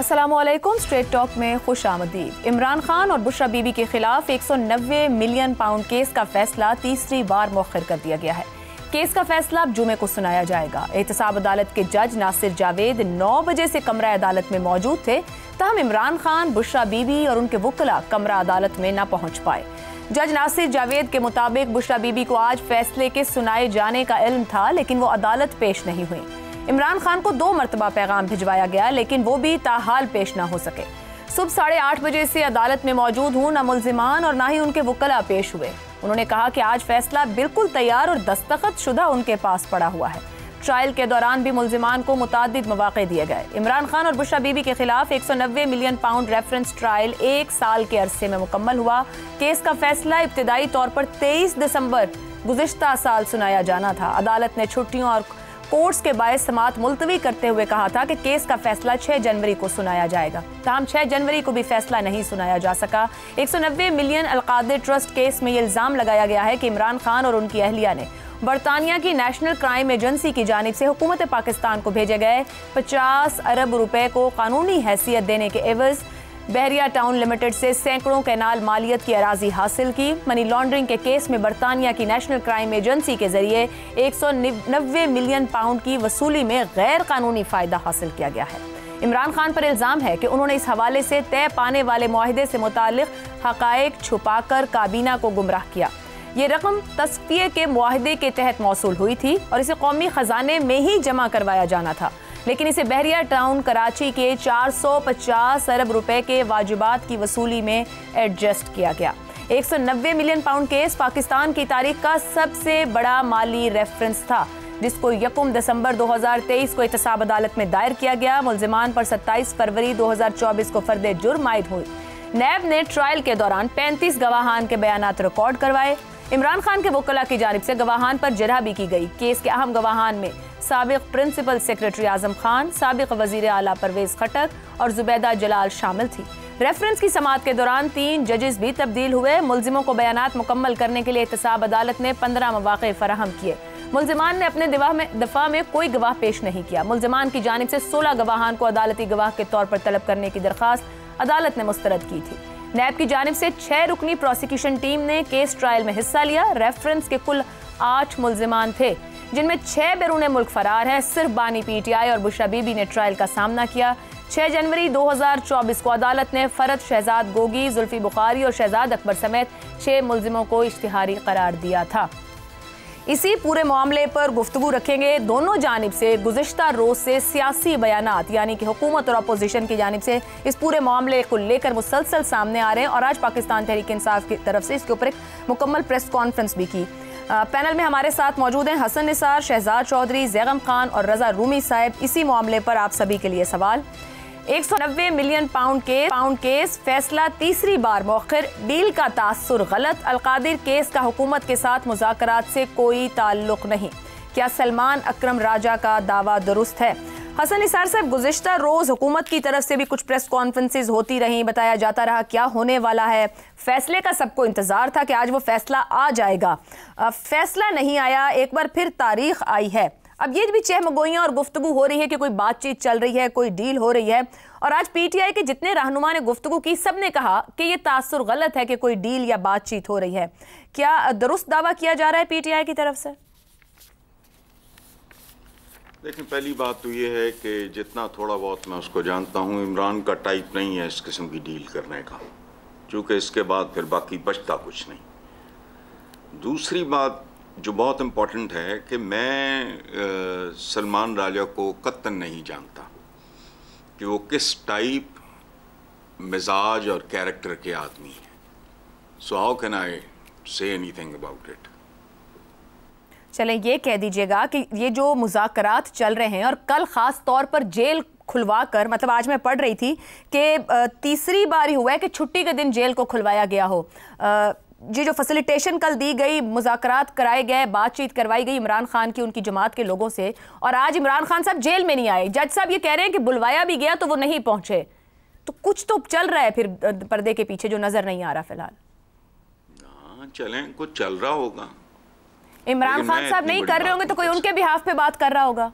अस्सलामुअलैकुम। Straight talk में खुश आमदीद। इमरान खान और बुशरा बीबी के खिलाफ 190 मिलियन पाउंड केस का फैसला तीसरी बार मौखर कर दिया गया है। केस का फैसला अब जुमे को सुनाया जाएगा। एहतसाब अदालत के जज नासिर जावेद 9 बजे से कमरा अदालत में मौजूद थे, तहम इमरान खान, बुशरा बीबी और उनके वुकला कमरा अदालत में न पहुंच पाए। जज नासिर जावेद के मुताबिक बुशरा बीबी को आज फैसले के सुनाए जाने का इल्म था, लेकिन वो अदालत पेश नहीं हुई। इमरान खान को 2 मरतबा पैगाम भिजवाया गया, लेकिन वो भी ताहाल पेश ना हो सके। सुबह 8:30 बजे से अदालत में मौजूद हूँ। न मुल्जिमान और ना ही उनके वकला पेश हुए। उन्होंने कहा कि आज फैसला बिल्कुल तैयार और दस्तखत शुदा उनके पास पड़ा हुआ है। ट्रायल के दौरान भी मुल्जिमान को मुतादिद मौक़े दिए गए। इमरान खान और बुशरा बीबी के खिलाफ 190 मिलियन पाउंड रेफरेंस ट्रायल 1 साल के अरसे में मुकम्मल हुआ। केस का फैसला इब्तिदाई तौर पर 23 दिसंबर गुज़िश्ता साल सुनाया जाना था। अदालत ने छुट्टियों और कोर्ट्स के बायस समाअत मुलतवी करते हुए कहा था कि केस का फैसला 6 जनवरी को सुनाया जाएगा। ताहम 6 जनवरी को भी फैसला नहीं सुनाया जा सका। 190 मिलियन अलकादिर ट्रस्ट केस में ये इल्ज़ाम लगाया गया है कि इमरान खान और उनकी अहलिया ने बरतानिया की नेशनल क्राइम एजेंसी की जानिब से हुकूमत पाकिस्तान को भेजे गए 50 अरब रुपए को कानूनी हैसियत देने के एवज बहरिया टाउन लिमिटेड से सैकड़ों कैनाल मालियत की अराजी हासिल की। मनी लॉन्ड्रिंग के केस में बरतानिया की नेशनल क्राइम एजेंसी के जरिए 190 मिलियन पाउंड की वसूली में गैर कानूनी फायदा हासिल किया गया है। इमरान खान पर इल्ज़ाम है कि उन्होंने इस हवाले से तय पाने वाले मुआहदे से मुतालिक हकायक छुपाकर काबीना को गुमराह किया। ये रकम तस्फिये के मुआहदे के तहत मौसूल हुई थी और इसे कौमी खजाने में ही जमा करवाया जाना था, लेकिन इसे बहरिया टाउन कराची के 450 अरब रुपए के वाजिबात की वसूली में एडजस्ट किया गया। 190 मिलियन पाउंड केस पाकिस्तान की तारीख का सबसे बड़ा माली रेफरेंस था, जिसको 1 दिसंबर 2023 को एहतसाब अदालत में दायर किया गया। मुल्जिमान पर 27 फरवरी 2024 को फर्द जुर्म आयद हुई। नैब ने ट्रायल के दौरान 35 गवाहान के बयानात रिकॉर्ड करवाए। इमरान खान के वकला की जानिब से गवाहान पर जरह भी की गई। केस के अहम गवाहान में साबिक प्रिंसिपल सेक्रेटरी आजम खान, साबिक वजीर आला परवेज खटक और जुबैदा जलाल शामिल थी। रेफरेंस की समाअत के दौरान 3 जजेस भी तब्दील हुए। मुल्जिमों को बयानात मुकम्मल करने के लिए एहतसाब अदालत ने 15 मौक़े फराहम किए। मुल्जिमान ने अपने दफा में कोई गवाह पेश नहीं किया। मुल्जिमान की जानिब से 16 गवाहान को अदालती गवाह के तौर पर तलब करने की दरख्वास्त अदालत ने मुस्तरद की थी। नैब की जानिब से 6 रुकनी प्रोसिक्यूशन टीम ने केस ट्रायल में हिस्सा लिया। रेफरेंस के कुल 8 मुल्जिमान थे, जिनमें 6 बैरून मुल्क फरार हैं। सिर्फ बानी PTI और बुशरा बीबी ने ट्रायल का सामना किया। 6 जनवरी 2024 को अदालत ने फरद शहजाद गोगी, जुल्फी बुखारी और शहजाद अकबर समेत 6 मुल्जिमों को इश्तिहारी करार दिया था। इसी पूरे मामले पर गुफ्तगू रखेंगे। दोनों जानिब से गुज़िश्ता रोज से सियासी बयानात, यानी कि हुकूमत और अपोजिशन की जानिब से इस पूरे मामले को लेकर मुसलसल सामने आ रहे हैं और आज पाकिस्तान तहरीक इंसाफ की तरफ से इसके ऊपर एक मुकम्मल प्रेस कॉन्फ्रेंस भी की। पैनल में हमारे साथ मौजूद हैं हसन निसार, शहजाद चौधरी, जैगम खान और रजा रूमी साहब। इसी मामले पर आप सभी के लिए सवाल। 190 मिलियन पाउंड केस फैसला तीसरी बार मौखर। डील का तासुर गलत। अलकादिर केस का हुकूमत के साथ मुज़ाकरात से कोई ताल्लुक नहीं। क्या सलमान अकरम राजा का दावा दुरुस्त है? हसन निसार साहब, गुज़िश्ता रोज़ हुकूमत की तरफ से भी कुछ प्रेस कॉन्फ्रेंसेज होती रहीं, बताया जाता रहा क्या होने वाला है। फैसले का सबको इंतज़ार था कि आज वो फैसला आ जाएगा। फैसला नहीं आया, एक बार फिर तारीख आई है। अब ये भी चहमगोइयाँ और गुफ्तगू हो रही है कि कोई बातचीत चल रही है, कोई डील हो रही है। और आज PTI के जितने रहनुमा ने गुफ्तगू की, सब ने कहा कि ये तासुर गलत है कि कोई डील या बातचीत हो रही है। क्या दुरुस्त दावा किया जा रहा है PTI की तरफ से? लेकिन पहली बात तो ये है कि जितना थोड़ा बहुत मैं उसको जानता हूँ, इमरान का टाइप नहीं है इस किस्म की डील करने का, चूँकि इसके बाद फिर बाकी बचता कुछ नहीं। दूसरी बात जो बहुत इम्पोर्टेंट है कि मैं सलमान राजा को कतन नहीं जानता कि वो किस टाइप, मिजाज और कैरेक्टर के आदमी हैं। So how can I say anything about it. चलें, ये कह दीजिएगा कि ये जो मुज़ाकरात चल रहे हैं और कल ख़ास तौर पर जेल खुलवा कर, मतलब आज मैं पढ़ रही थी कि तीसरी बार ही हुआ है कि छुट्टी के दिन जेल को खुलवाया गया हो। जी जो फैसिलिटेशन कल दी गई, मुज़ाकरात कराए गए, बातचीत करवाई गई इमरान खान की उनकी जमात के लोगों से, और आज इमरान खान साहब जेल में नहीं आए। जज साहब ये कह रहे हैं कि बुलवाया भी गया तो वो नहीं पहुंचे। तो कुछ तो चल रहा है फिर पर्दे के पीछे जो नजर नहीं आ रहा फिलहाल। चलें, कुछ चल रहा होगा। इमरान खान साहब नहीं कर रहे होंगे तो कोई उनके बिहाफ पे बात कर रहा होगा।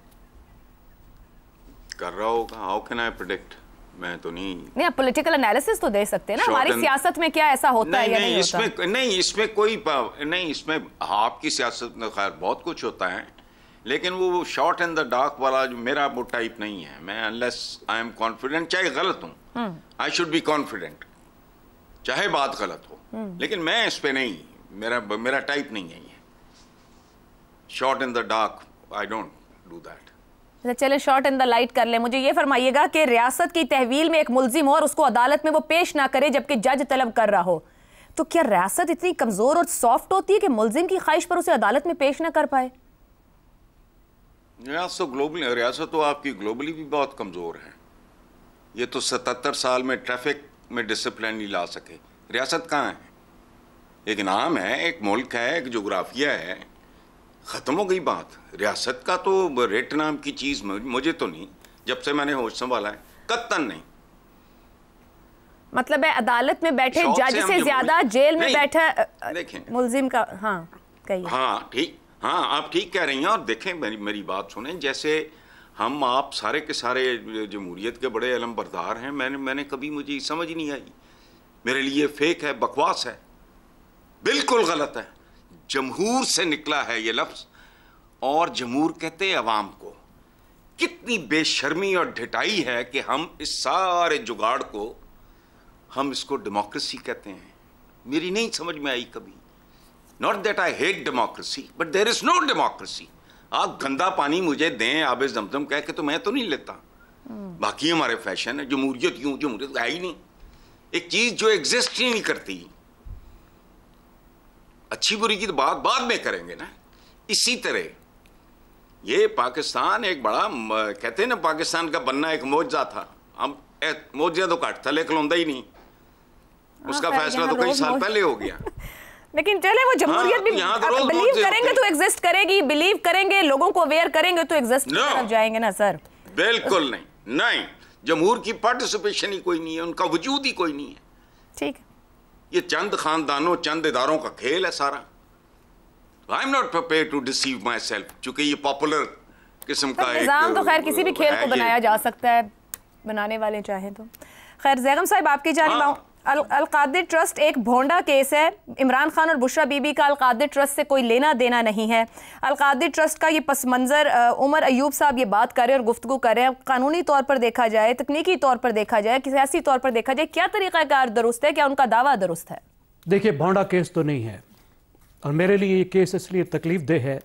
How can I predict? मैं तो नहीं आप पॉलिटिकल एनालिसिस तो दे सकते हैं ना, हमारी सियासत में क्या ऐसा होता है या नहीं होता? इसमें कोई नहीं, इसमें आपकी सियासत में खैर बहुत कुछ होता है, लेकिन वो शॉर्ट इन द डार्क वाला जो मेरा वो टाइप नहीं है। मैं अनलेस आई एम कॉन्फिडेंट, चाहे गलत हूँ, आई शुड बी कॉन्फिडेंट, चाहे बात गलत हो, लेकिन मैं इस पे नहीं, मेरा टाइप नहीं है ये short in the dark, I don't do that. चले शॉर्ट इन द लाइट कर ले। मुझे ये फरमाइएगा कि रियासत की तहवील में एक मुल्जिम हो और उसको अदालत में वो पेश ना करे जबकि जज तलब कर रहा हो, तो क्या रियासत इतनी कमजोर और सॉफ्ट होती है कि मुल्जिम की ख्वाहिश पर उसे अदालत में पेश ना कर पाए? रियासत तो आपकी ग्लोबली भी बहुत कमजोर है। ये तो 77 साल में ट्रैफिक में डिसिप्लिन नहीं ला सके। रियासत कहाँ है? एक नाम है, एक मुल्क है, एक जोग्राफिया है, खत्म हो गई बात। रियासत का तो रेट नाम की चीज मुझे तो नहीं, जब से मैंने होश संभाला है, कत्तन नहीं। मतलब है अदालत में बैठे जज से ज्यादा जेल में बैठा मुल्जिम का। हाँ कहिए। हाँ ठीक, हाँ आप ठीक कह रही हैं। और देखें, मेरी बात सुने, जैसे हम आप सारे के सारे जमहूरियत के बड़े अलमबरदार हैं, मैंने कभी, मुझे समझ नहीं आई, मेरे लिए फेक है, बकवास है, बिल्कुल गलत है। जमहूर से निकला है ये लफ्ज, और जमहूर कहते हैं अवाम को। कितनी बेशर्मी और ढिठाई है कि हम इस सारे जुगाड़ को, हम इसको डेमोक्रेसी कहते हैं। मेरी नहीं समझ में आई कभी। Not that I hate democracy, but there is no democracy. आप गंदा पानी मुझे दें आबे ज़मज़म कह के तो मैं तो नहीं लेता। बाकी हमारे फैशन है, जमहूरियत यूं, जमहूरियत है ही नहीं। एक चीज जो एग्जिस्ट ही नहीं करती। अच्छी बुरी की तो बात बाद में करेंगे ना। इसी तरह ये पाकिस्तान एक बड़ा, कहते हैं ना, पाकिस्तान का बनना एक मौजज़ा था। हम मौजज़ा तो घट था, लेकिन होता ही नहीं। उसका फैसला तो कई साल पहले हो गया। लेकिन चले वो जमहूरियत भी बिलीव करेंगे तो एग्जिस्ट करेगी, बिलीव करेंगे, लोगों को अवेयर करेंगे तो एग्जिस्ट कर जाएंगे ना सर। बिल्कुल नहीं, नहीं, जमहूर की पार्टिसिपेशन ही कोई नहीं है, उनका वजूद ही कोई नहीं है। ठीक, ये चंद खानदानों, चंद इदारों का खेल है सारा। I am not prepared to deceive my self, चूंकि ये पॉपुलर किस्म का निजाम तो खैर किसी भी खेल को बनाया जा सकता है, बनाने वाले चाहें तो। खैर ज़ैगम साहब, आपकी जानिब अल-कादिर ट्रस्ट एक भोंडा केस है। इमरान खान और बुशरा बीबी का अल-कादिर ट्रस्ट से कोई लेना देना नहीं है। अल-कादिर ट्रस्ट का ये पस मंज़र उमर अयूब साहब ये बात कर रहे हैं और गुफ्तगू कर रहे हैं। कानूनी तौर पर देखा जाए, तकनीकी तौर पर देखा जाए, सियासी तौर पर देखा जाए, क्या तरीक़ाकार दुरुस्त है? क्या उनका दावा दुरुस्त है? देखिए, भोंडा केस तो नहीं है, और मेरे लिए ये केस इसलिए तकलीफ दे है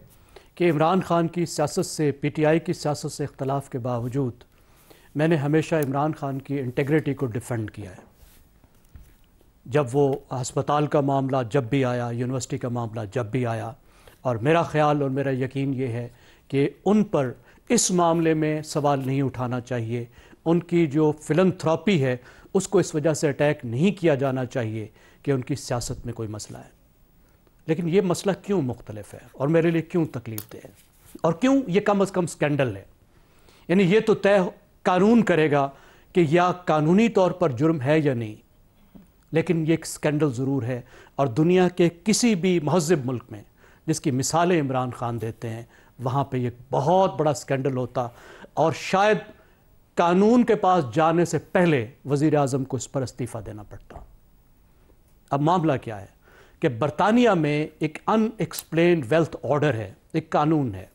कि इमरान खान की सियासत से, PTI की सियासत से इख्तलाफ के बावजूद मैंने हमेशा इमरान खान की इंटेग्रिटी को डिफेंड किया है। जब वो अस्पताल का मामला जब भी आया, यूनिवर्सिटी का मामला जब भी आया, और मेरा ख्याल और मेरा यकीन ये है कि उन पर इस मामले में सवाल नहीं उठाना चाहिए। उनकी जो फिलंथ्रॉपी है उसको इस वजह से अटैक नहीं किया जाना चाहिए कि उनकी सियासत में कोई मसला है। लेकिन ये मसला क्यों मुख्तलिफ है और मेरे लिए क्यों तकलीफ दे है, और क्यों ये कम अज़ कम स्कैंडल है? यानी ये तो तय कानून करेगा कि या कानूनी तौर पर जुर्म है या नहीं, लेकिन ये एक स्कैंडल ज़रूर है। और दुनिया के किसी भी महज़ब मुल्क में, जिसकी मिसालें इमरान खान देते हैं, वहाँ पे ये बहुत बड़ा स्कैंडल होता, और शायद कानून के पास जाने से पहले वज़ीर आज़म को इस पर इस्तीफ़ा देना पड़ता। अब मामला क्या है कि बरतानिया में एक अनएक्सप्लेन्ड वेल्थ ऑर्डर है, एक कानून है।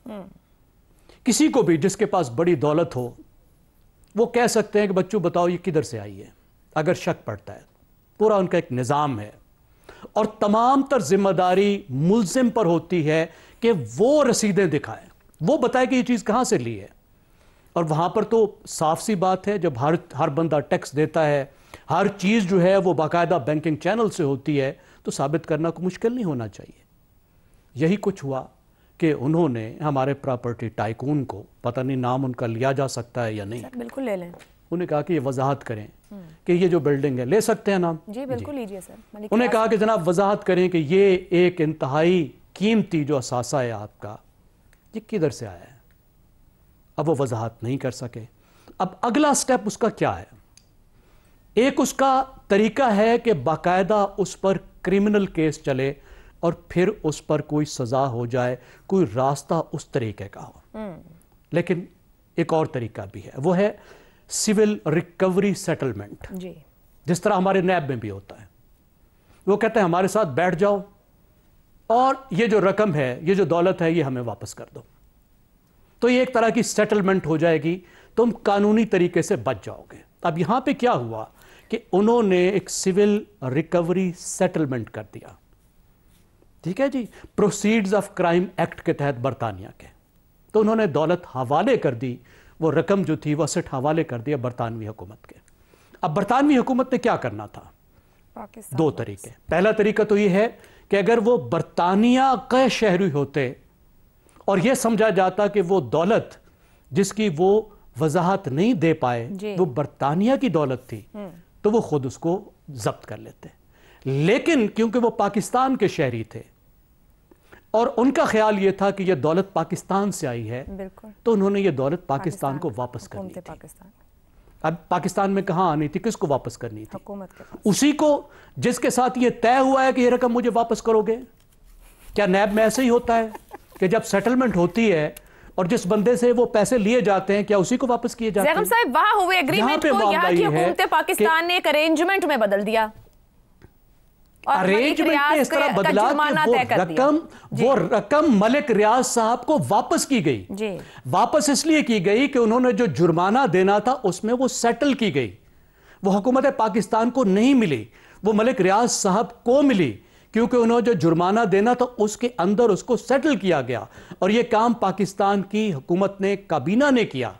किसी को भी जिसके पास बड़ी दौलत हो, वो कह सकते हैं कि बच्चों बताओ ये किधर से आई है, अगर शक पड़ता है। पूरा उनका एक निज़ाम है, और तमाम तर जिम्मेदारी मुल्जिम पर होती है कि वो रसीदें दिखाए, वो बताए कि ये चीज़ कहाँ से ली है। और वहाँ पर तो साफ सी बात है, जब हर बंदा टैक्स देता है, हर चीज़ जो है वो बाकायदा बैंकिंग चैनल से होती है, तो साबित करना को मुश्किल नहीं होना चाहिए। यही कुछ हुआ कि उन्होंने हमारे प्रॉपर्टी टाइकून को, पता नहीं नाम उनका लिया जा सकता है या नहीं, बिल्कुल ले लें, उन्हें कहा कि ये वजाहत करें कि ये जो बिल्डिंग है, ले सकते हैं नाम? जी बिल्कुल लीजिए सर। उन्हें कहा कि जनाब वजाहत करें कि ये एक इंतहाई कीमती जो असासा है आपका, ये किधर से आया है। अब वो वजाहत नहीं कर सके। अब अगला स्टेप उसका क्या है? एक उसका तरीका है कि बाकायदा उस पर क्रिमिनल केस चले और फिर उस पर कोई सजा हो जाए, कोई रास्ता उस तरीके का हो। लेकिन एक और तरीका भी है, वो है सिविल रिकवरी सेटलमेंट, जी, जिस तरह हमारे नैब में भी होता है। वो कहते हैं हमारे साथ बैठ जाओ और ये जो रकम है, ये जो दौलत है, ये हमें वापस कर दो। तो ये एक तरह की सेटलमेंट हो जाएगी, तुम कानूनी तरीके से बच जाओगे। अब यहां पे क्या हुआ कि उन्होंने एक सिविल रिकवरी सेटलमेंट कर दिया, ठीक है जी, प्रोसीड्स ऑफ क्राइम एक्ट के तहत बरतानिया के। तो उन्होंने दौलत हवाले कर दी, वो रकम जो थी वो असेट हवाले कर दिया बरतानवी हुकूमत के। अब बरतानवी हुकूमत ने क्या करना था? दो तरीके। पहला तरीका तो ये है कि अगर वो बरतानिया के शहरी होते और यह समझा जाता कि वो दौलत जिसकी वो वजाहत नहीं दे पाए वो बरतानिया की दौलत थी, तो वो खुद उसको जब्त कर लेते। लेकिन क्योंकि वो पाकिस्तान के शहरी थे और उनका ख्याल ये था कि यह दौलत पाकिस्तान से आई है, तो उन्होंने ये दौलत पाकिस्तान को वापस करनी थी। अब पाकिस्तान में कहां आनी थी, किसको वापस करनी थी? हुकूमत के पास। उसी को जिसके साथ ये तय हुआ है कि ये रकम मुझे वापस करोगे। क्या नैब में ऐसे ही होता है कि जब सेटलमेंट होती है और जिस बंदे से वो पैसे लिए जाते हैं, क्या उसी को वापस किए जाते हैं? साहब, वहां हुए एग्रीमेंट को यहाँ की हुकूमत पाकिस्तान ने एक अरेंजमेंट में बदल दिया। अरेंजमेंट ने इस तरह बदला कि वो रकम मलिक रियाज साहब को वापस की गई जी। वापस इसलिए की गई कि उन्होंने जो जुर्माना देना था उसमें वो सेटल की गई। वो हुकूमत पाकिस्तान को नहीं मिली, वो मलिक रियाज साहब को मिली, क्योंकि उन्होंने जो जुर्माना देना था उसके अंदर उसको सेटल किया गया। और ये काम पाकिस्तान की हुकूमत ने, काबीना ने किया।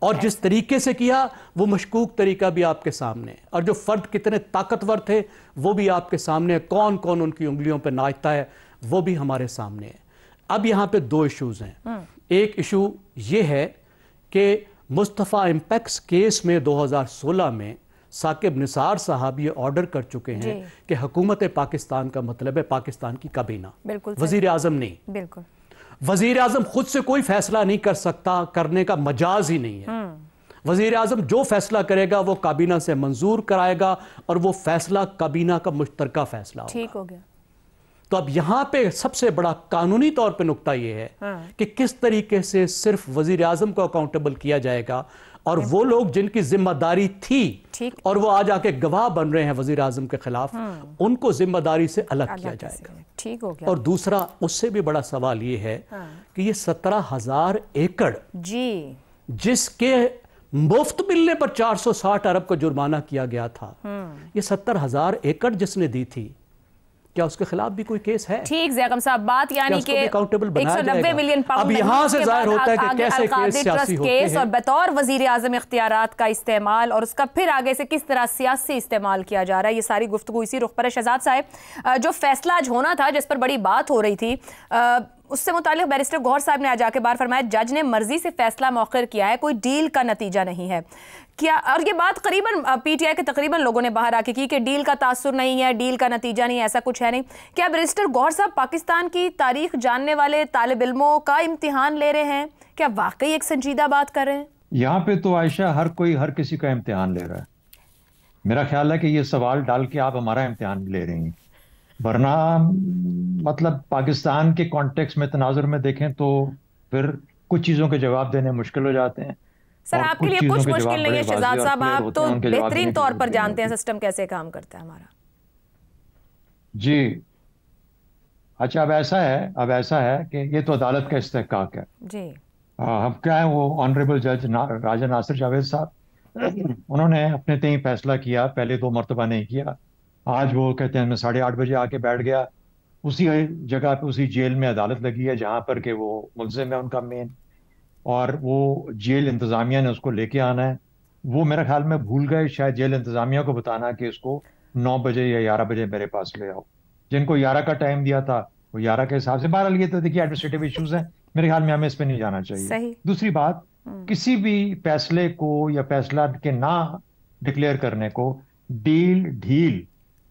और जिस तरीके से किया वो मशकूक तरीका भी आपके सामने, और जो फर्द कितने ताकतवर थे वो भी आपके सामने, कौन कौन उनकी उंगलियों पर नाचता है वो भी हमारे सामने है। अब यहां पे दो इश्यूज हैं। एक इशू ये है कि मुस्तफ़ा इम्पैक्स केस में 2016 में साकिब निसार साहब ये ऑर्डर कर चुके हैं कि हुकूमत पाकिस्तान का मतलब है पाकिस्तान की काबीना, वजीर आजम नहीं। बिल्कुल, वजीर आजम खुद से कोई फैसला नहीं कर सकता, करने का मजाज ही नहीं है। वजीर आजम जो फैसला करेगा वो काबीना से मंजूर कराएगा और वो फैसला काबीना का मुश्तरका फैसला होगा। ठीक हो गया। तो अब यहां पे सबसे बड़ा कानूनी तौर पे नुक्ता यह है कि किस तरीके से सिर्फ वजीर आजम को अकाउंटेबल किया जाएगा, और वो लोग जिनकी जिम्मेदारी थी और वो आज आके गवाह बन रहे हैं वजीर आजम के खिलाफ, उनको जिम्मेदारी से अलग किया जाएगा। ठीक हो गया। और दूसरा उससे भी बड़ा सवाल ये है कि ये 17,000 एकड़ जी, जिसके मुफ्त मिलने पर 460 अरब का जुर्माना किया गया था, ये 70,000 एकड़ जिसने दी थी, क्या उसके खिलाफ भी कोई केस है? ठीक ज़ैगम साहब, बात यानी कि 190 मिलियन पाउंड अब यहां से जाहिर होता है कि कैसे केस सियासी होते हैं, और बतौर वजीर आजम इख्तियारात का इस्तेमाल और उसका फिर आगे से किस तरह सियासी इस्तेमाल किया जा रहा है, ये सारी गुफ्तगू इसी रुख पर है। शहजाद साहब, जो फैसला आज होना था जिस पर बड़ी बात हो रही थी, उससे मुतालिक बैरिस्टर गौहर साहब ने आज आके बार फरमाया जज ने मर्जी से फैसला मौखर किया है, कोई डील का नतीजा नहीं है क्या? और ये बात करीबन पीटीआई के तकरीबन लोगों ने बाहर आके की कि डील का तासुर नहीं है, डील का नतीजा नहीं है, ऐसा कुछ है नहीं। क्या बैरिस्टर गौहर साहब पाकिस्तान की तारीख जानने वाले तालिब इल्मों का इम्तिहान ले रहे हैं? क्या वाकई एक संजीदा बात कर रहे हैं? यहाँ पे तो आयशा हर कोई हर किसी का इम्तिहान ले रहा है। मेरा ख्याल है कि ये सवाल डाल के आप हमारा इम्तिहान ले रही हैं, वरना मतलब पाकिस्तान के कॉन्टेक्स्ट में तनाजुर में देखें तो फिर कुछ चीज़ों के जवाब देने मुश्किल हो जाते हैं। सर आपके लिए कुछ मुश्किल नहीं है शहजाद साहब, आप तो बेहतरीन तौर पर जानते हैं सिस्टम कैसे काम करता है हमारा। जी अच्छा, अब ऐसा है कि ये तो अदालत का इस्तेहकाक है जी। अब क्या है, वो ऑनरेबल जज राजा नासिर जावेद साहब उन्होंने अपने तय फैसला किया, पहले 2 मरतबा नहीं किया। आज वो कहते हैं मैं 8:30 बजे आके बैठ गया, उसी जगह पे उसी जेल में अदालत लगी है जहाँ पर कि वो मुल्ज़िम है उनका मेन, और वो जेल इंतज़ामिया ने उसको लेके आना है। वो मेरे ख्याल में भूल गए शायद जेल इंतज़ामिया को बताना कि इसको 9 बजे या 11 बजे मेरे पास ले आओ। जिनको 11 का टाइम दिया था वो 11 के हिसाब से। बहरहाल ये तो देखिए एडमिनिस्ट्रेटिव इश्यूज हैं, मेरे ख्याल में हमें इस पर नहीं जाना चाहिए। दूसरी बात, किसी भी फैसले को या फैसला के ना डिक्लेयर करने को डील ढील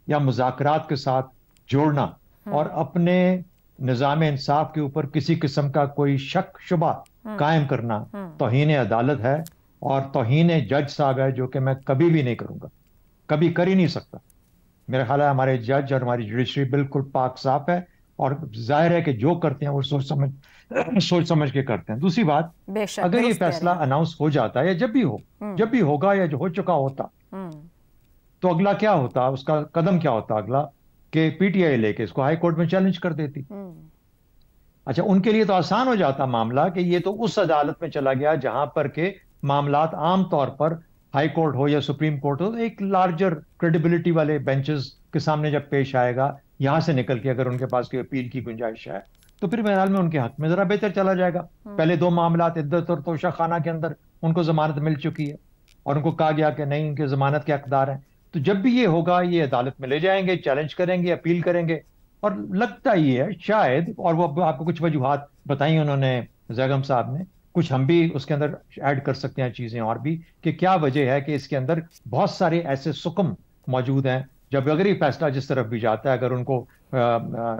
या मुज़ाकरात के साथ जोड़ना और अपने निज़ाम इंसाफ के ऊपर किसी किस्म का कोई शक शुबा कायम करना तौहीन अदालत है और तौहीन जज साहब है, जो कि मैं कभी भी नहीं करूंगा, कभी कर ही नहीं सकता। मेरा ख्याल है हमारे जज और हमारी जुडिशरी बिल्कुल पाक साफ है, और जाहिर है कि जो करते हैं वो सोच समझ के करते हैं। दूसरी बात, अगर ये फैसला अनाउंस हो जाता है या जब भी होगा या जो हो चुका होता, तो अगला क्या होता, उसका कदम क्या होता अगला, कि पीटीआई लेके इसको हाई कोर्ट में चैलेंज कर देती। अच्छा, उनके लिए तो आसान हो जाता मामला कि ये तो उस अदालत में चला गया जहां पर के मामलात आम तौर पर हाई कोर्ट हो या सुप्रीम कोर्ट हो, एक लार्जर क्रेडिबिलिटी वाले बेंचेस के सामने जब पेश आएगा, यहां से निकल के अगर उनके पास कोई अपील की गुंजाइश है तो फिर मेरे ख्याल में उनके हक में जरा बेहतर चला जाएगा। पहले 2 मामलात इद्दत और तोशा खाना के अंदर उनको जमानत मिल चुकी है और उनको कहा गया कि नहीं, उनके जमानत के हकदार हैं। तो जब भी ये होगा, ये अदालत में ले जाएंगे, चैलेंज करेंगे, अपील करेंगे। और लगता ही है शायद, और वो आपको कुछ वजूहात बताई उन्होंने जैगम साहब ने, कुछ हम भी उसके अंदर ऐड कर सकते हैं चीजें और भी, कि क्या वजह है कि इसके अंदर बहुत सारे ऐसे सुकम मौजूद हैं। जब अगर ये फैसला जिस तरफ भी जाता है, अगर उनको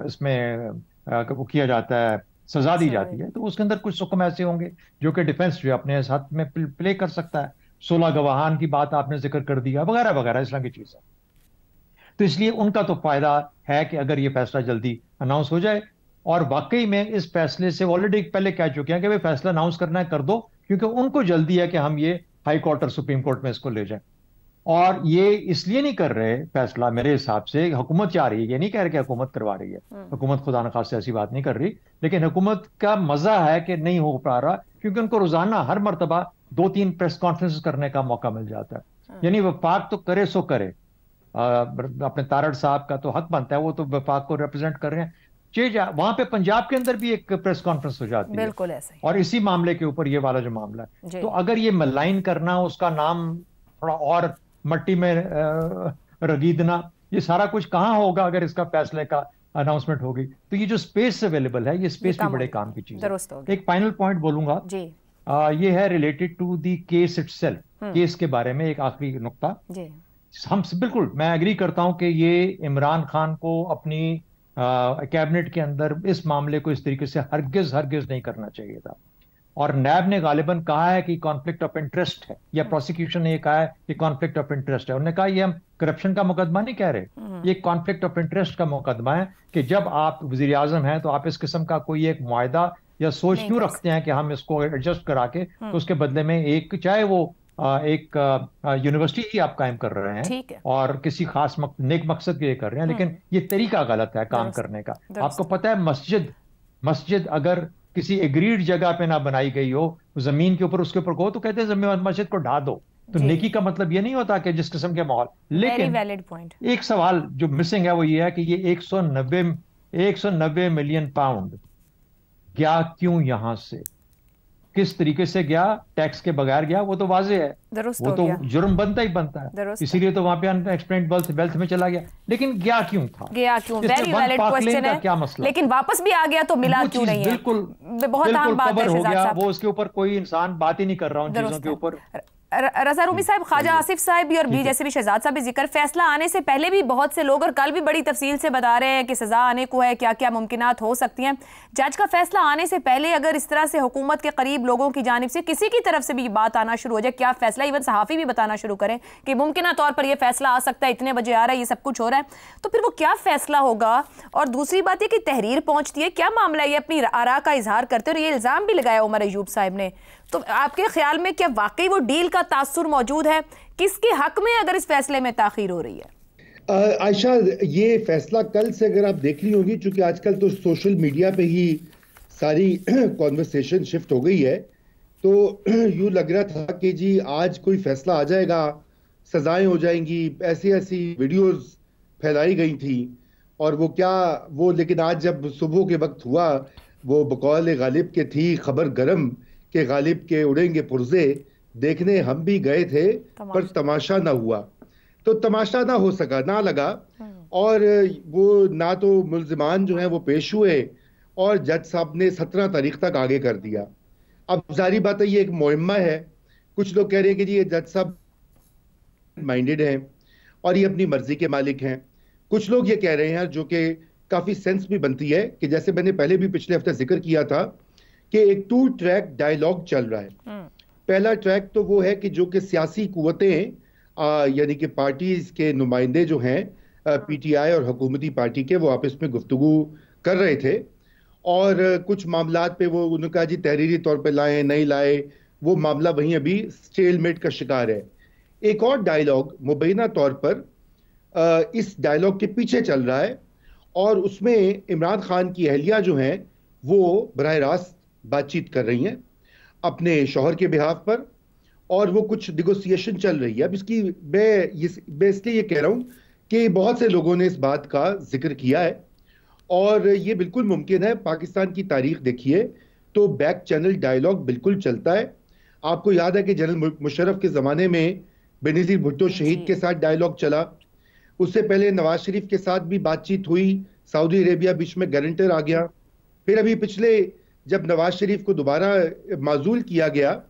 इसमें वो किया जाता है, सजा दी जाती है, तो उसके अंदर कुछ सुकम ऐसे होंगे जो कि डिफेंस जो अपने साथ में प्ले कर सकता है। 16 गवाहान की बात आपने जिक्र कर दिया, वगैरह वगैरह इस तरह की चीजें। तो इसलिए उनका तो फायदा है कि अगर ये फैसला जल्दी अनाउंस हो जाए, और वाकई में इस फैसले से ऑलरेडी पहले कह चुके हैं कि भाई फैसला अनाउंस करना है कर दो, क्योंकि उनको जल्दी है कि हम ये हाई कोर्ट और सुप्रीम कोर्ट में इसको ले जाएं। और ये इसलिए नहीं कर रहे फैसला, मेरे हिसाब से हुकूमत चाह रही है, ये नहीं कह रहे कि हुकूमत करवा रही है, हुकूमत खुदा न खास्ते ऐसी बात नहीं कर रही, लेकिन हुकूमत का मजा है कि नहीं हो पा रहा, क्योंकि उनको रोजाना हर मरतबा 2-3 प्रेस कॉन्फ्रेंस करने का मौका मिल जाता है। यानी वफाक तो करे सो करे, अपने तारड़ साहब का तो हक बनता है, वो तो वफाक को रिप्रेजेंट कर रहे हैं। वहां पे पंजाब के अंदर भी एक प्रेस कॉन्फ्रेंस हो जाती है, बिल्कुल ऐसे ही। और इसी मामले के ऊपर ये वाला जो मामला है, तो अगर ये मलाइन करना, उसका नाम थोड़ा और मट्टी में रगीदना, ये सारा कुछ कहाँ होगा अगर इसका फैसले का अनाउंसमेंट होगी। तो ये जो स्पेस अवेलेबल है, ये स्पेस भी बड़े काम की चीज है। एक फाइनल पॉइंट बोलूंगा, ये है related to the case itself, case के बारे में एक आखिरी नुक्ता। हम बिल्कुल, मैं एग्री करता हूं कि ये इमरान खान को अपनी कैबिनेट के अंदर इस मामले को इस तरीके से हरगिज नहीं करना चाहिए था। और नैब ने गालिबन कहा है कि कॉन्फ्लिक्ट ऑफ इंटरेस्ट है, या प्रोसिक्यूशन ने कहा है कि कॉन्फ्लिक्ट ऑफ इंटरेस्ट है। उन्होंने कहा ये हम करप्शन का मुकदमा नहीं कह रहे, ये कॉन्फ्लिक्ट ऑफ इंटरेस्ट का मुकदमा है, कि जब आप वजीर आजम हैं तो आप इस किस्म का कोई एक मुआहदा या सोच क्यों रखते हैं कि हम इसको एडजस्ट करा के, तो उसके बदले में एक, चाहे वो एक यूनिवर्सिटी ही आप कायम कर रहे हैं और किसी खास नेक मकसद के लिए कर रहे हैं, लेकिन ये तरीका गलत है काम करने का। आपको पता है, मस्जिद अगर किसी एग्रीड जगह पे ना बनाई गई हो, जमीन के ऊपर, उसके ऊपर को, तो कहते हैं मस्जिद को ढा दो। तो नेकी का मतलब ये नहीं होता कि जिस किस्म के माहौल। लेकिन एक सवाल जो मिसिंग है वो ये है कि ये 190 मिलियन पाउंड गया क्यों, यहां से किस तरीके से गया, टैक्स के बगैर गया, वो तो वाजे है, वो तो जुर्म बनता ही बनता है, इसीलिए तो वहां पे अनएक्सप्लेन्ड वेल्थ में चला गया। लेकिन गया क्यों था, वेरी वैलिड क्वेश्चन है, क्या मसला, लेकिन वापस भी आ गया तो मिला क्यों नहीं है? बिल्कुल बहुत आम बात है, हो गया वो, उसके ऊपर कोई इंसान बात ही नहीं कर रहा उन चीजों के ऊपर। रजा रूमी साहब, ख्वाजा आसिफ साहब भी और भी जैसे भी शहजाद साहब भी जिक्र, फैसला आने से पहले भी बहुत से लोग और कल भी बड़ी तफसील से बता रहे हैं कि सजा आने को है, क्या क्या मुमकिनात हो सकती हैं। जज का फैसला आने से पहले अगर इस तरह से हुकूमत के करीब लोगों की जानिब से किसी की तरफ से भी बात आना शुरू हो जाए, क्या फैसला, इवन सहाफ़ी भी बताना शुरू करें कि मुमकिन तौर पर यह फैसला आ सकता है, इतने बजे आ रहा है, ये सब कुछ हो रहा है, तो फिर वो क्या फैसला होगा? और दूसरी बात यह कि तहरीर पहुंचती है, क्या मामला है, ये अपनी आरा का इजहार करते हैं और ये इल्ज़ाम भी लगाया उमर अयूब साहब ने, तो आपके ख्याल में क्या वाकई वो डील का तासुर मौजूद है? किसके हक में अगर इस फैसले में ताखीर हो रही है? आयशा, ये फैसला कल से अगर आप देख रही होगी, चूंकि आजकल तो सोशल मीडिया पे ही सारी कॉन्वर्सेशन शिफ्ट हो गई है, तो यूं लग रहा था कि जी आज कोई फैसला आ जाएगा, सजाएं हो जाएंगी, ऐसी ऐसी वीडियोस फैलाई गई थी, और वो लेकिन आज जब सुबह के वक्त हुआ, वो बकौल गालिब के थी खबर गरम के गालिब के उड़ेंगे पुर्जे, देखने हम भी गए थे पर तमाशा ना हुआ। तो तमाशा ना हो सका, ना लगा, और वो ना तो मुल्जिमान जो हैं वो पेश हुए, और जज साहब ने 17 तारीख तक आगे कर दिया। अब जारी बात है, ये एक मुहिम्मा है। कुछ लोग कह रहे हैं कि जी ये जज साहब माइंडेड हैं और ये अपनी मर्जी के मालिक हैं। कुछ लोग ये कह रहे हैं, जो कि काफी सेंस भी बनती है, कि जैसे मैंने पहले भी पिछले हफ्ते जिक्र किया था कि एक 2 ट्रैक डायलॉग चल रहा है। पहला ट्रैक तो वो है कि जो कि सियासी कुव्वतें, यानी कि पार्टीज के नुमाइंदे जो हैं, पीटीआई और हुकूमती पार्टी के, वो आपस में गुफ्तगू कर रहे थे और कुछ मामलात पे वो उन्होंने कहा जी तहरीरी तौर पे लाए नहीं लाए, वो मामला वहीं अभी स्टेलमेट का शिकार है। एक और डायलॉग मुबैना तौर पर इस डायलॉग के पीछे चल रहा है और उसमें इमरान खान की अहलिया जो हैं वो बराह रास्त बातचीत कर रही हैं अपने शौहर के बिहाफ पर और वो कुछ निगोसिएशन चल रही है। अब इसकी मैं इसलिए ये कह रहा हूं कि बहुत से लोगों ने इस बात का जिक्र किया है और ये बिल्कुल मुमकिन है। पाकिस्तान की तारीख देखिए तो बैक चैनल डायलॉग बिल्कुल चलता है। आपको याद है कि जनरल मुशर्रफ के ज़माने में बेनज़ीर भुट्टो शहीद के साथ डायलॉग चला, उससे पहले नवाज शरीफ के साथ भी बातचीत हुई, सऊदी अरेबिया बीच में गारंटर आ गया, फिर अभी पिछले जब नवाज शरीफ को दोबारा माजूल किया गया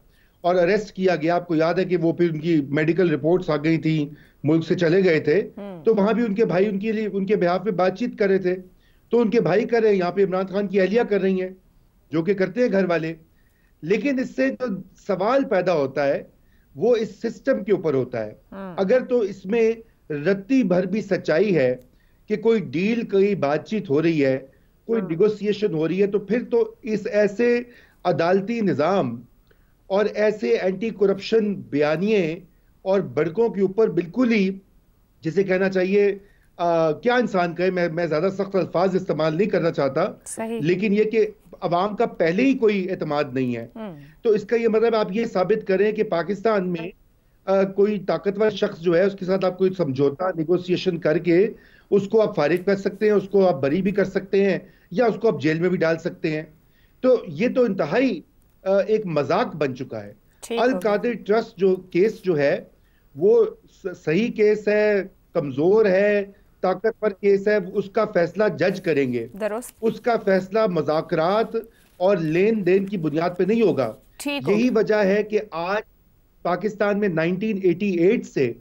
और अरेस्ट किया गया, आपको याद है कि वो फिर उनकी मेडिकल रिपोर्ट्स आ गई थी, मुल्क से चले गए थे, तो वहां भी उनके भाई उनके बिहाफ में बातचीत कर रहे थे। तो उनके भाई कर रहे हैं, यहाँ पे इमरान खान की अहलिया कर रही हैं, जो कि करते हैं घर वाले। लेकिन इससे जो सवाल पैदा होता है वो इस सिस्टम के ऊपर होता है। अगर तो इसमें रत्ती भर भी सच्चाई है कि कोई डील, कोई बातचीत हो रही है, कोई निगोसिएशन हो रही है, तो फिर तो इस ऐसे अदालती निज़ाम और ऐसे एंटी करप्शन बयानिए और बड़कों के ऊपर बिल्कुल ही, जिसे कहना चाहिए क्या इंसान कहे, मैं ज्यादा सख्त अल्फाज इस्तेमाल नहीं करना चाहता, लेकिन ये कि अवाम का पहले ही कोई एतमाद नहीं है। तो इसका ये मतलब आप ये साबित करें कि पाकिस्तान में कोई ताकतवर शख्स जो है उसके साथ आप कोई समझौता निगोसिएशन करके उसको आप फारिग कर सकते हैं, उसको आप बरी भी कर सकते हैं या उसको आप जेल में भी डाल सकते हैं। तो ये तो इंतहाई एक मजाक बन चुका है। अल कादिर ट्रस्ट जो केस जो है वो सही केस है, कमजोर है, ताकतवर केस है, उसका फैसला जज करेंगे, उसका फैसला मुज़ाकरात और लेन देन की बुनियाद पे नहीं होगा। यही वजह है कि आज पाकिस्तान में 1988 से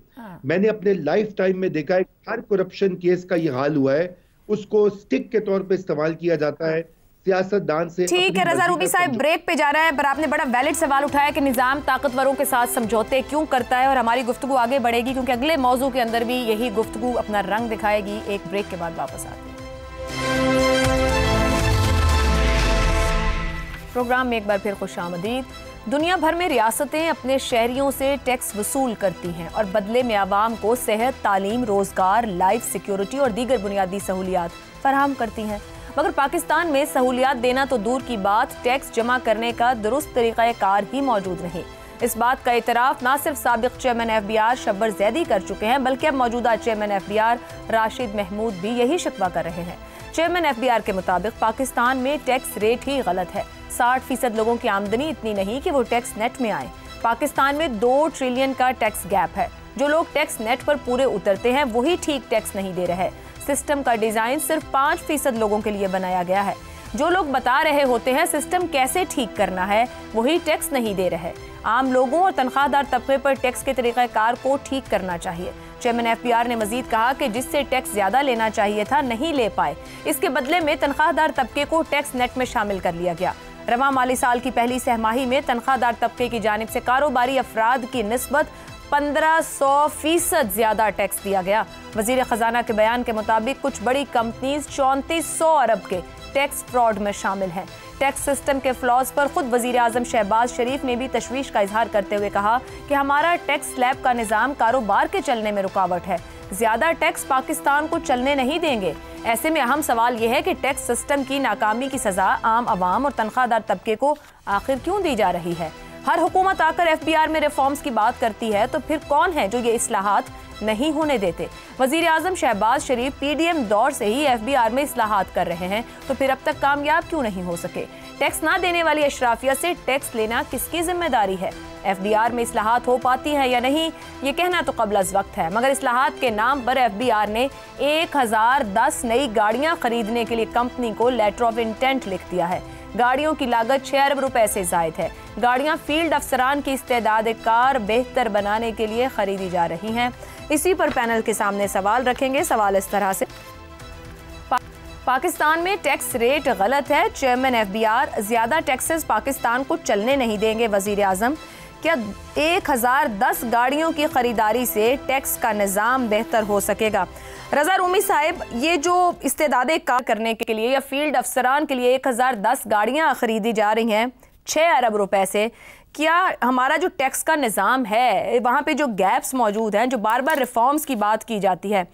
मैंने अपने लाइफ टाइम में देखा है हर करप्शन केस का ये हाल हुआ है, उसको स्टिक के तौर पे इस्तेमाल किया जाता है सियासतदान से। ठीक है, रजा रूबी साहब ब्रेक पे जा रहा है, पर आपने बड़ा वैलिड सवाल उठाया कि निजाम ताकतवरों के साथ समझौते क्यों करता है, और हमारी गुफ्तगू आगे बढ़ेगी क्योंकि अगले मौजू के अंदर भी यही गुफ्तगू अपना रंग दिखाएगी। एक ब्रेक के बाद वापस आते हैं। प्रोग्राम में एक बार फिर खुशामदीद। दुनिया भर में रियासतें अपने शहरियों से टैक्स वसूल करती हैं और बदले में आवाम को सेहत, तालीम, रोजगार, लाइफ सिक्योरिटी और दीगर बुनियादी सहूलियात फराहम करती हैं। मगर पाकिस्तान में सहूलियात देना तो दूर की बात, टैक्स जमा करने का दुरुस्त तरीक़ाकार ही मौजूद नहीं। इस बात का इतराफ ना सिर्फ साबिक चेयरमैन FBI शब्बर जैदी कर चुके हैं, बल्कि अब मौजूदा चेयरमैन FBI राशिद महमूद भी यही शिकवा कर रहे हैं। चेयरमैन FBI के मुताबिक पाकिस्तान में टैक्स रेट ही गलत है। 60% लोगों की आमदनी इतनी नहीं कि वो टैक्स नेट में आए। पाकिस्तान में 2 ट्रिलियन का टैक्स गैप है। जो लोग टैक्स नेट पर पूरे उतरते हैं वही ठीक टैक्स नहीं दे रहे। सिस्टम का डिजाइन सिर्फ 5% लोगों के लिए बनाया गया है। जो लोग बता रहे होते हैं सिस्टम कैसे ठीक करना है, वही टैक्स नहीं दे रहे। आम लोगों और तनख्वाहदार तबके पर टैक्स के तरीक़ाकार को ठीक करना चाहिए। चेयरमैन FBI ने मजीद कहा कि जिससे टैक्स ज्यादा लेना चाहिए था नहीं ले पाए, इसके बदले में तनख्वाहदार तबके को टैक्स नेट में शामिल कर लिया गया। रवां माली साल की पहली सहमाही में तनख्वाहदार तबके की जानिब से कारोबारी अफराद की निस्बत 1500% ज्यादा टैक्स दिया गया। वजीर खजाना के बयान के मुताबिक कुछ बड़ी कंपनीज 3400 अरब के टैक्स फ्रॉड में शामिल हैं। टैक्स सिस्टम के फ्लॉज पर खुद वजीर आजम शहबाज शरीफ ने भी तशवीश का इजहार करते हुए कहा कि हमारा टैक्स स्लैब का निज़ाम कारोबार के चलने में रुकावट है। ज्यादा टैक्स पाकिस्तान को चलने नहीं देंगे। ऐसे में अहम सवाल यह है कि टैक्स सिस्टम की नाकामी की सजा आम आवाम और तनख्वाहदार तबके को आखिर क्यों दी जा रही है। हर हुकूमत आकर FBR में रिफॉर्म्स की बात करती है, तो फिर कौन है जो ये इस्लाहात नहीं होने देते। वजीर आजम शहबाज शरीफ PDM दौर से ही FBR में इस्लाहात कर रहे हैं, तो फिर अब तक कामयाब क्यों नहीं हो सके। टैक्स ना देने वाली अशराफिया से टैक्स लेना किसकी जिम्मेदारी है। FBR में इस्लाहात हो पाती है या नहीं, ये कहना तो कबल अज़ वक्त है, मगर इस्लाहात के नाम पर FBR ने 1010 नई गाड़ियां खरीदने के लिए कंपनी को लेटर ऑफ इंटेंट लिख दिया है। गाड़ियों की लागत 6 अरब रुपए से जायद है। गाड़ियां फील्ड अफसरान की इस्तेदाद कार बेहतर बनाने के लिए खरीदी जा रही हैं। इसी पर पैनल के सामने सवाल रखेंगे। सवाल इस तरह से, पाकिस्तान में टैक्स रेट गलत है। चेयरमैन FBR ज्यादा टैक्सेस पाकिस्तान को चलने नहीं देंगे। वजीर आजम, क्या 1010 गाड़ियों की खरीदारी से टैक्स का निज़ाम बेहतर हो सकेगा? रज़ा रूमी साहब, ये जो इस्तेदादे कार करने के लिए या फील्ड अफसरान के लिए 1010 गाड़ियाँ खरीदी जा रही हैं 6 अरब रुपए से, क्या हमारा जो टैक्स का निज़ाम है वहाँ पे जो गैप्स मौजूद हैं, जो बार बार रिफॉर्म्स की बात की जाती है,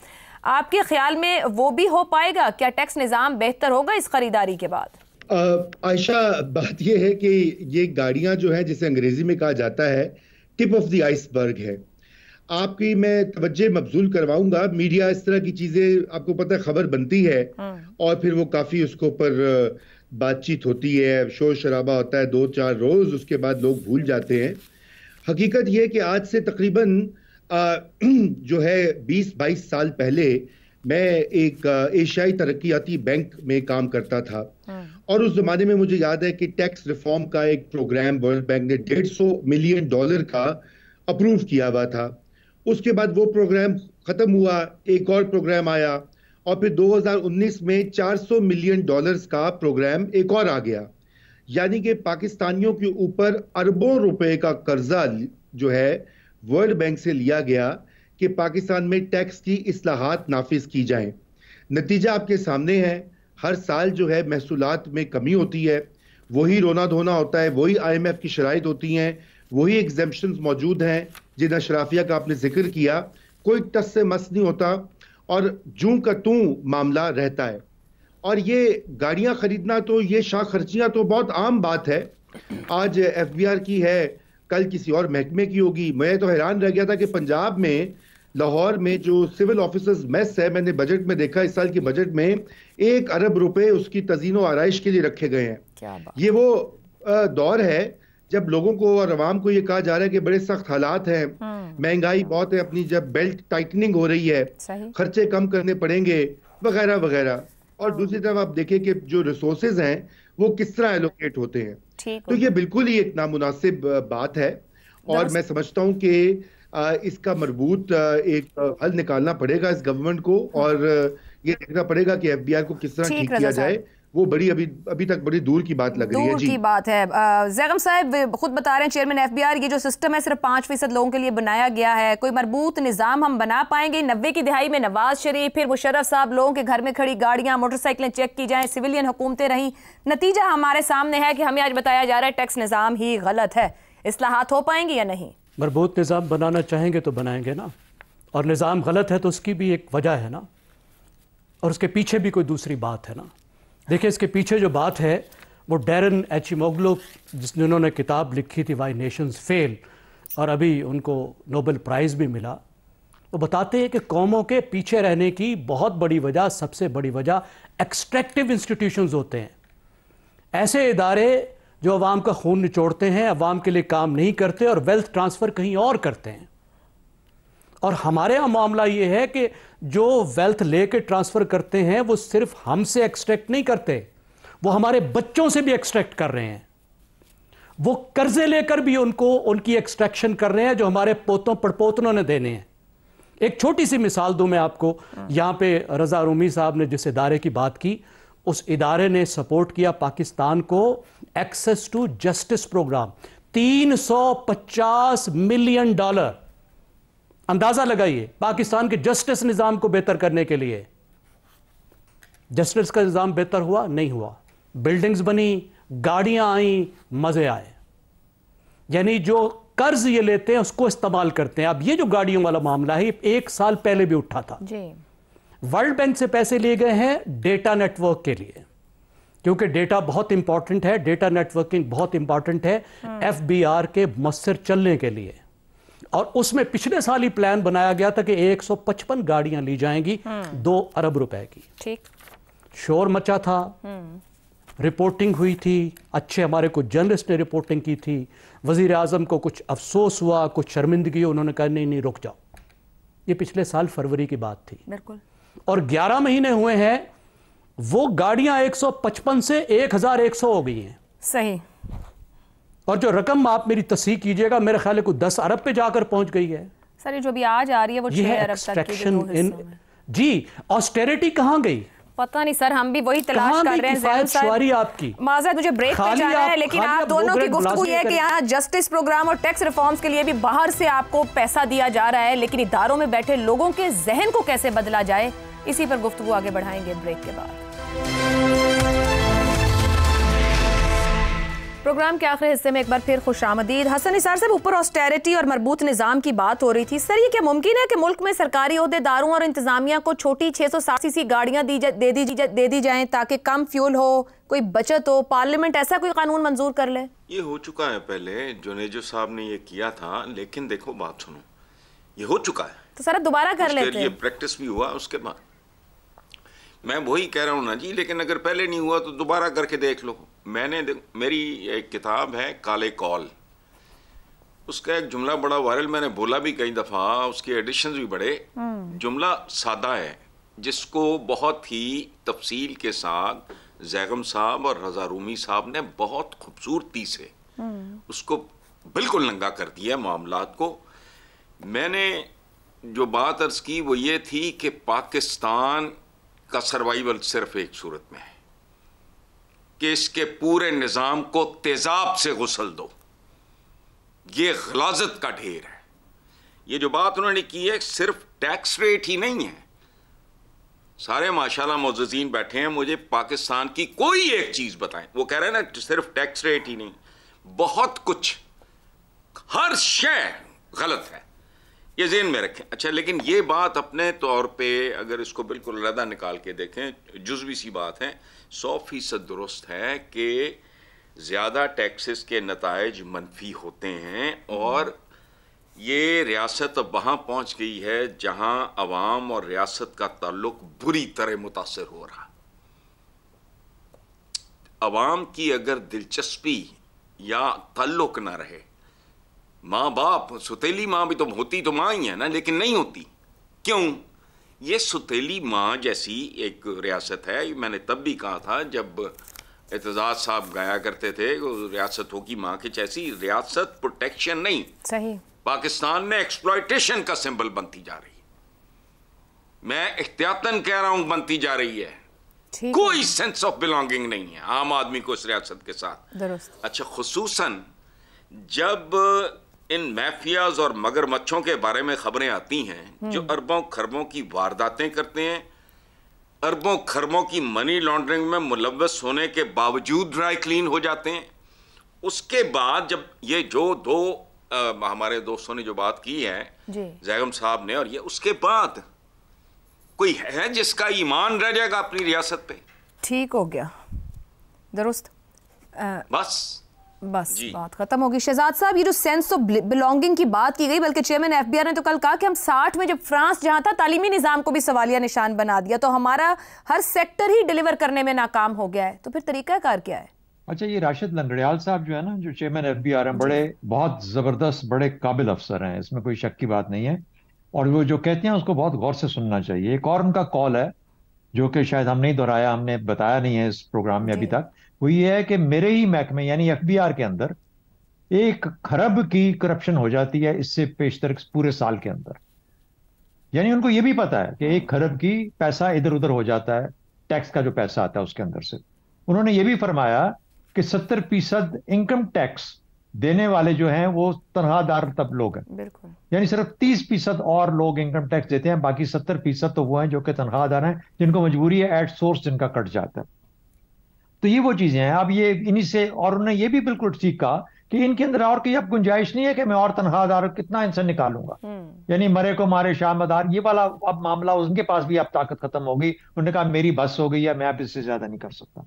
आपके ख्याल में वो भी हो पाएगा? क्या टैक्स निज़ाम बेहतर होगा इस खरीदारी के बाद? आयशा, बात ये है कि ये गाड़ियां जो है, जिसे अंग्रेजी में कहा जाता है टिप ऑफ द आइसबर्ग है। आपकी मैं तवज्जो मबजूल करवाऊंगा। मीडिया इस तरह की चीजें, आपको पता है, खबर बनती है और फिर वो काफी उसके ऊपर बातचीत होती है, शोर शराबा होता है 2-4 रोज, उसके बाद लोग भूल जाते हैं। हकीकत यह है कि आज से तकरीबन जो है 20-22 साल पहले मैं एक एशियाई तरक्याती बैंक में काम करता था और उस जमाने में मुझे याद है कि टैक्स रिफॉर्म का एक प्रोग्राम वर्ल्ड बैंक ने $150 मिलियन का अप्रूव किया हुआ था। उसके बाद वो प्रोग्राम खत्म हुआ, एक और प्रोग्राम आया और फिर 2019 में $400 मिलियन का प्रोग्राम एक और आ गया। यानी कि पाकिस्तानियों के ऊपर अरबों रुपए का कर्जा जो है वर्ल्ड बैंक से लिया गया कि पाकिस्तान में टैक्स की इस्लाहात नाफिज की जाएं। नतीजा आपके सामने है। हर साल जो है महसूलात में कमी होती है, वही रोना धोना होता है, वही IMF की शराइत होती हैं, वही एग्जेम्पशंस मौजूद हैं जिन अशराफिया का आपने जिक्र किया। कोई टस से मस नहीं होता और जूं का तूं मामला रहता है। और ये गाड़ियां खरीदना, तो ये शाह खर्चियां तो बहुत आम बात है। आज FBR की है, कल किसी और महकमे की होगी। मैं तो हैरान रह गया था कि पंजाब में, लाहौर में जो सिविल ऑफिसर्स मेस है, मैंने बजट में देखा, इस साल के बजट में 1 अरब रुपए उसकी तज़ीनो आराइश के लिए रखे गए हैं। ये वो दौर है जब लोगों को और अवाम को ये कहा जा रहा है कि बड़े सख्त हालात हैं, महंगाई बहुत है, अपनी जब बेल्ट टाइटनिंग हो रही है, खर्चे कम करने पड़ेंगे वगैरह वगैरह। और दूसरी तरफ आप देखें कि जो रिसोर्सेज हैं वो किस तरह एलोकेट होते हैं। तो ये बिल्कुल ही एक नामुनासिब बात है और मैं समझता हूं कि इसका मरबूत एक हल निकालना पड़ेगा इस गवर्नमेंट को और ये देखना पड़ेगा कि FBR को किस तरह ठीक किया जाए। वो बड़ी अभी तक बड़ी दूर की बात लग रही है। दूर की बात है। ज़ैगम साहब खुद बता रहे हैं, चेयरमैन FBR, ये जो सिस्टम है सिर्फ 5% लोगों के लिए बनाया गया है। कोई मरबूत निज़ाम हम बना पाएंगे? 90 की दिहाई में नवाज शरीफ, फिर मुशर्रफ साहब, लोगों के घर में खड़ी गाड़ियां, मोटरसाइकिलें चेक की जाएं, सिविलियन हुकूमतें रहीं। नतीजा हमारे सामने है कि हमें आज बताया जा रहा है टैक्स निज़ाम ही गलत है। इस्लाहात हो पाएंगी या नहीं? मरबूत निज़ाम बनाना चाहेंगे तो बनाएंगे ना, और निज़ाम गलत है तो उसकी भी एक वजह है ना, और उसके पीछे भी कोई दूसरी बात है ना। देखिए, इसके पीछे जो बात है वो डैरन एचिमोग्लू, जिन्होंने किताब लिखी थी वाई नेशंस फेल, और अभी उनको नोबेल प्राइज़ भी मिला, वो बताते हैं कि कौमों के पीछे रहने की बहुत बड़ी वजह, सबसे बड़ी वजह एक्सट्रैक्टिव इंस्टीट्यूशंस होते हैं। ऐसे इदारे जो अवाम का खून निचोड़ते हैं, अवाम के लिए काम नहीं करते और वेल्थ ट्रांसफ़र कहीं और करते हैं। और हमारे यहाँ मामला ये है कि जो वेल्थ लेके ट्रांसफ़र करते हैं वो सिर्फ हमसे एक्सट्रैक्ट नहीं करते, वो हमारे बच्चों से भी एक्सट्रैक्ट कर रहे हैं। वो कर्जे लेकर भी उनको उनकी एक्सट्रैक्शन कर रहे हैं जो हमारे पोतों पड़पोतनों ने देने हैं। एक छोटी सी मिसाल दूं मैं आपको। यहाँ पे रज़ा रूमी साहब ने जिस इदारे की बात की, उस इदारे ने सपोर्ट किया पाकिस्तान को access to justice program, $350 million. अंदाजा लगाइए, पाकिस्तान के जस्टिस निज़ाम को बेहतर करने के लिए। जस्टिस का निज़ाम बेहतर हुआ? नहीं हुआ। बिल्डिंग्स बनी, गाड़ियां आई, मजे आए। यानी जो कर्ज ये लेते हैं उसको इस्तेमाल करते हैं। अब ये जो गाड़ियों वाला मामला है, 1 साल पहले भी उठा था जी। वर्ल्ड बैंक से पैसे लिए गए हैं डेटा नेटवर्क के लिए, क्योंकि डेटा बहुत इंपॉर्टेंट है, डेटा नेटवर्किंग बहुत इंपॉर्टेंट है FBR के मस्सर चलने के लिए। और उसमें पिछले साल ही प्लान बनाया गया था कि 155 गाड़ियां ली जाएंगी 2 अरब रुपए की। ठीक, शोर मचा था, रिपोर्टिंग हुई थी, अच्छे हमारे कुछ जर्नलिस्ट ने रिपोर्टिंग की थी। वजीर आजम को कुछ अफसोस हुआ, कुछ शर्मिंदगी, उन्होंने कहा नहीं नहीं रुक जाओ। ये पिछले साल फरवरी की बात थी। बिल्कुल। और 11 महीने हुए हैं, वो गाड़ियां 155 से 1100 हो गई हैं। सही। और जो रकम आप मेरी तस्हीह कीजिएगा, मेरे ख्याल है कुछ 10 अरब पे जाकर पहुंच गई है। सर जो भी आज आ रही है वो 6 अरब तक की। जी, ऑस्टेरिटी कहां गई? पता नहीं सर, हम भी वही तलाश कर रहे हैं। आपकी माज़रत, मुझे ब्रेक पे जाना है, लेकिन आप दोनों की गुफ्तगू ये है कि यहाँ जस्टिस प्रोग्राम और टैक्स रिफॉर्म्स के लिए भी बाहर से आपको पैसा दिया जा रहा है, लेकिन इदारों में बैठे लोगों के जहन को कैसे बदला जाए, इसी पर गुफ्तगू आगे बढ़ाएंगे ब्रेक के बाद। प्रोग्राम के आखिरी हिस्से में एक बार फिर खुशामदीद। हसन निसार साहब, ऊपर ऑस्टेरिटी और मरबूत निज़ाम की बात हो रही थी। सर, ये क्या मुमकिन है कि मुल्क में सरकारी ओहदेदारों और इंतजामिया को छोटी 660 सीसी गाड़ियां दे दी जाएं ताकि कम फ्यूल हो, कोई बचत हो? पार्लियामेंट ऐसा कोई कानून मंजूर कर ले? ये हो चुका है पहले, जुनेजो साहब ने ये किया था, लेकिन देखो बात सुनो, ये हो चुका है तो सर दोबारा कर लेते हैं। ये प्रैक्टिस भी हुआ उसके बाद। मैं वही कह रहा हूँ ना जी, लेकिन अगर पहले नहीं हुआ तो दोबारा करके देख लो। मेरी एक किताब है काले कॉल, उसका एक जुमला बड़ा वायरल, मैंने बोला भी कई दफ़ा, उसके एडिशंस भी बड़े। जुमला सादा है, जिसको बहुत ही तफसील के साथ जैगम साहब और रजा रूमी साहब ने बहुत खूबसूरती से उसको बिल्कुल नंगा कर दिया मामलात को। मैंने जो बात अर्ज की वो ये थी कि पाकिस्तान का सर्वाइवल सिर्फ एक सूरत में है कि इसके पूरे निज़ाम को तेजाब से गुसल दो। ये गलाजत का ढेर है। ये जो बात उन्होंने की है, सिर्फ टैक्स रेट ही नहीं है। सारे माशाल्लाह मुअज़्ज़िज़ीन बैठे हैं, मुझे पाकिस्तान की कोई एक चीज़ बताएं। वो कह रहे हैं ना सिर्फ टैक्स रेट ही नहीं, बहुत कुछ, हर शय गलत है, ये ज़हन में रखें। अच्छा, लेकिन ये बात अपने तौर पे अगर इसको बिल्कुल अलग निकाल के देखें, जुज़वी सी बात है, 100% दुरुस्त है कि ज़्यादा टैक्सेस के नताइज मनफी होते हैं, और ये रियासत अब वहाँ पहुँच गई है जहाँ अवाम और रियासत का ताल्लुक बुरी तरह मुतासर हो रहा। अवाम की अगर दिलचस्पी या ताल्लुक ना रहे, माँ बाप, सुतेली माँ भी तो होती तो माँ ही है ना, लेकिन नहीं होती। क्यों? ये सुतेली माँ जैसी एक रियासत है। मैंने तब भी कहा था जब एतजाज साहब गाया करते थे, रियासत होगी माँ की जैसी। रियासत प्रोटेक्शन नहीं, सही, पाकिस्तान में एक्सप्लॉयटेशन का सिंबल बनती जा रही है। मैं एहतियातन कह रहा हूं, बनती जा रही है। कोई सेंस ऑफ बिलोंगिंग नहीं है आम आदमी को इस रियासत के साथ। दुरुस्त। अच्छा, खुसूसन जब इन माफियाज और मगरमच्छों के बारे में खबरें आती हैं जो अरबों खरबों की वारदातें करते हैं, अरबों खरबों की मनी लॉन्ड्रिंग में मुलव्वस होने के बावजूद ड्राई क्लीन हो जाते हैं, उसके बाद जब ये जो दो हमारे दोस्तों ने जो बात की है, जैगम साहब ने, और ये उसके बाद कोई है जिसका ईमान रह जाएगा अपनी रियासत पे? ठीक हो गया, दुरुस्त, बस बात खत्म होगी। शहजाद साहब, ये जो सेंस ऑफ बिलोंगिंग की बात की गई, बल्कि चेयरमैन एफबीआर ने तो कल कहा कि हम 60 में जब फ्रांस जहां था तालीमी निजाम को भी सवालिया निशान बना दिया, तो हमारा हर सेक्टर ही डिलीवर करने में नाकाम हो गया है, तो फिर तरीकाकार क्या है? अच्छा, ये राशिद लंगड़ियाल साहब जो है ना, जो चेयरमैन एफबीआर हैं, बड़े बहुत जबरदस्त, बड़े काबिल अफसर हैं, इसमें कोई शक की बात नहीं है। और वो जो कहते हैं उसको बहुत गौर से सुनना चाहिए। एक और उनका कॉल है जो कि शायद हम नहीं दोहराया, हमने बताया नहीं है इस प्रोग्राम में अभी तक, वो ये है कि मेरे ही महकमे यानी एफबीआर के अंदर 1 खरब की करप्शन हो जाती है इससे पेशतर पूरे साल के अंदर। यानी उनको ये भी पता है कि 1 खरब की पैसा इधर उधर हो जाता है, टैक्स का जो पैसा आता है उसके अंदर से। उन्होंने ये भी फरमाया कि 70% इनकम टैक्स देने वाले जो हैं वो तनख्वाहदार तब लोग हैं, बिल्कुल, यानी सिर्फ 30% और लोग इनकम टैक्स देते हैं, बाकी 70% तो वो हैं जो कि तनख्वाहदार हैं, जिनको मजबूरी है एट सोर्स जिनका कट जाता है। तो ये वो चीजें हैं। अब ये इन्हीं से, और उन्होंने ये भी बिल्कुल ठीक कहा कि इनके अंदर और कोई अब गुंजाइश नहीं है कि मैं और तनख्वाहदार कितना इनसे निकालूंगा, यानी मरे को मारे शामदार, ये वाला अब मामला उनके पास भी अब ताकत खत्म हो गई। उन्होंने कहा मेरी बस हो गई है, मैं अब इससे ज्यादा नहीं कर सकता।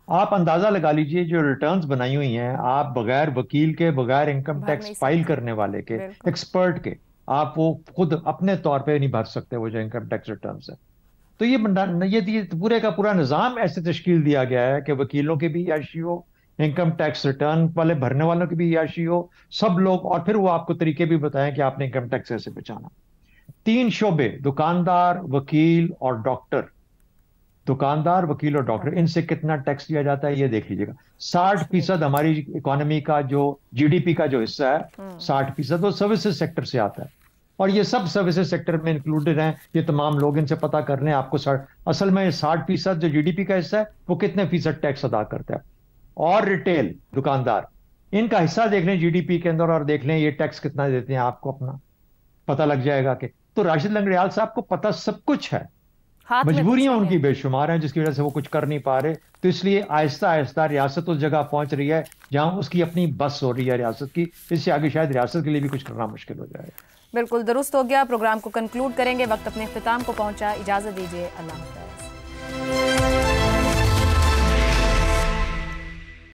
आप अंदाजा लगा लीजिए जो रिटर्न्स बनाई हुई हैं, आप बगैर वकील के, बगैर इनकम टैक्स फाइल करने वाले के, एक्सपर्ट के, आप वो खुद अपने तौर पे नहीं भर सकते वो जो इनकम टैक्स रिटर्न्स है। तो ये पूरे का पूरा निज़ाम ऐसे तश्कील दिया गया है कि वकीलों की भी याशी हो, इनकम टैक्स रिटर्न वाले भरने वालों की भी याशी हो, सब लोग, और फिर वो आपको तरीके भी बताएं कि आपने इनकम टैक्स कैसे बचाना। 3 शोबे, दुकानदार, वकील और डॉक्टर, दुकानदार, वकील और डॉक्टर, इनसे कितना टैक्स लिया जाता है ये देख लीजिएगा। 60% हमारी इकोनॉमी का जो जीडीपी का जो हिस्सा है, 60% वो सर्विसेज सेक्टर से आता है। और ये सब सर्विसेज सेक्टर में इंक्लूडेड हैं। ये तमाम लोग, इनसे पता कर रहे हैं आपको असल में 60% जो जीडीपी का हिस्सा है वो कितने फीसद टैक्स अदा करता है। और रिटेल दुकानदार, इनका हिस्सा देख लें जीडीपी के अंदर और देख लें ये टैक्स कितना देते हैं, आपको अपना पता लग जाएगा। कि तो राशिद लंगड़ियाल साहब को पता सब कुछ है, मजबूरियां उनकी बेशुमार हैं जिसकी वजह से वो कुछ कर नहीं पा रहे। तो इसलिए आहिस्ता आहिस्ता रियासत उस जगह पहुंच रही है जहां उसकी अपनी बस हो रही है रियासत की। इससे आगे शायद रियासत के लिए भी कुछ करना मुश्किल हो जाएगा। बिल्कुल दुरुस्त हो गया। प्रोग्राम को कंक्लूड करेंगे, वक्त अपने इख्तिताम को पहुंचा। इजाजत दीजिए, अल्लाह हाफ़िज़।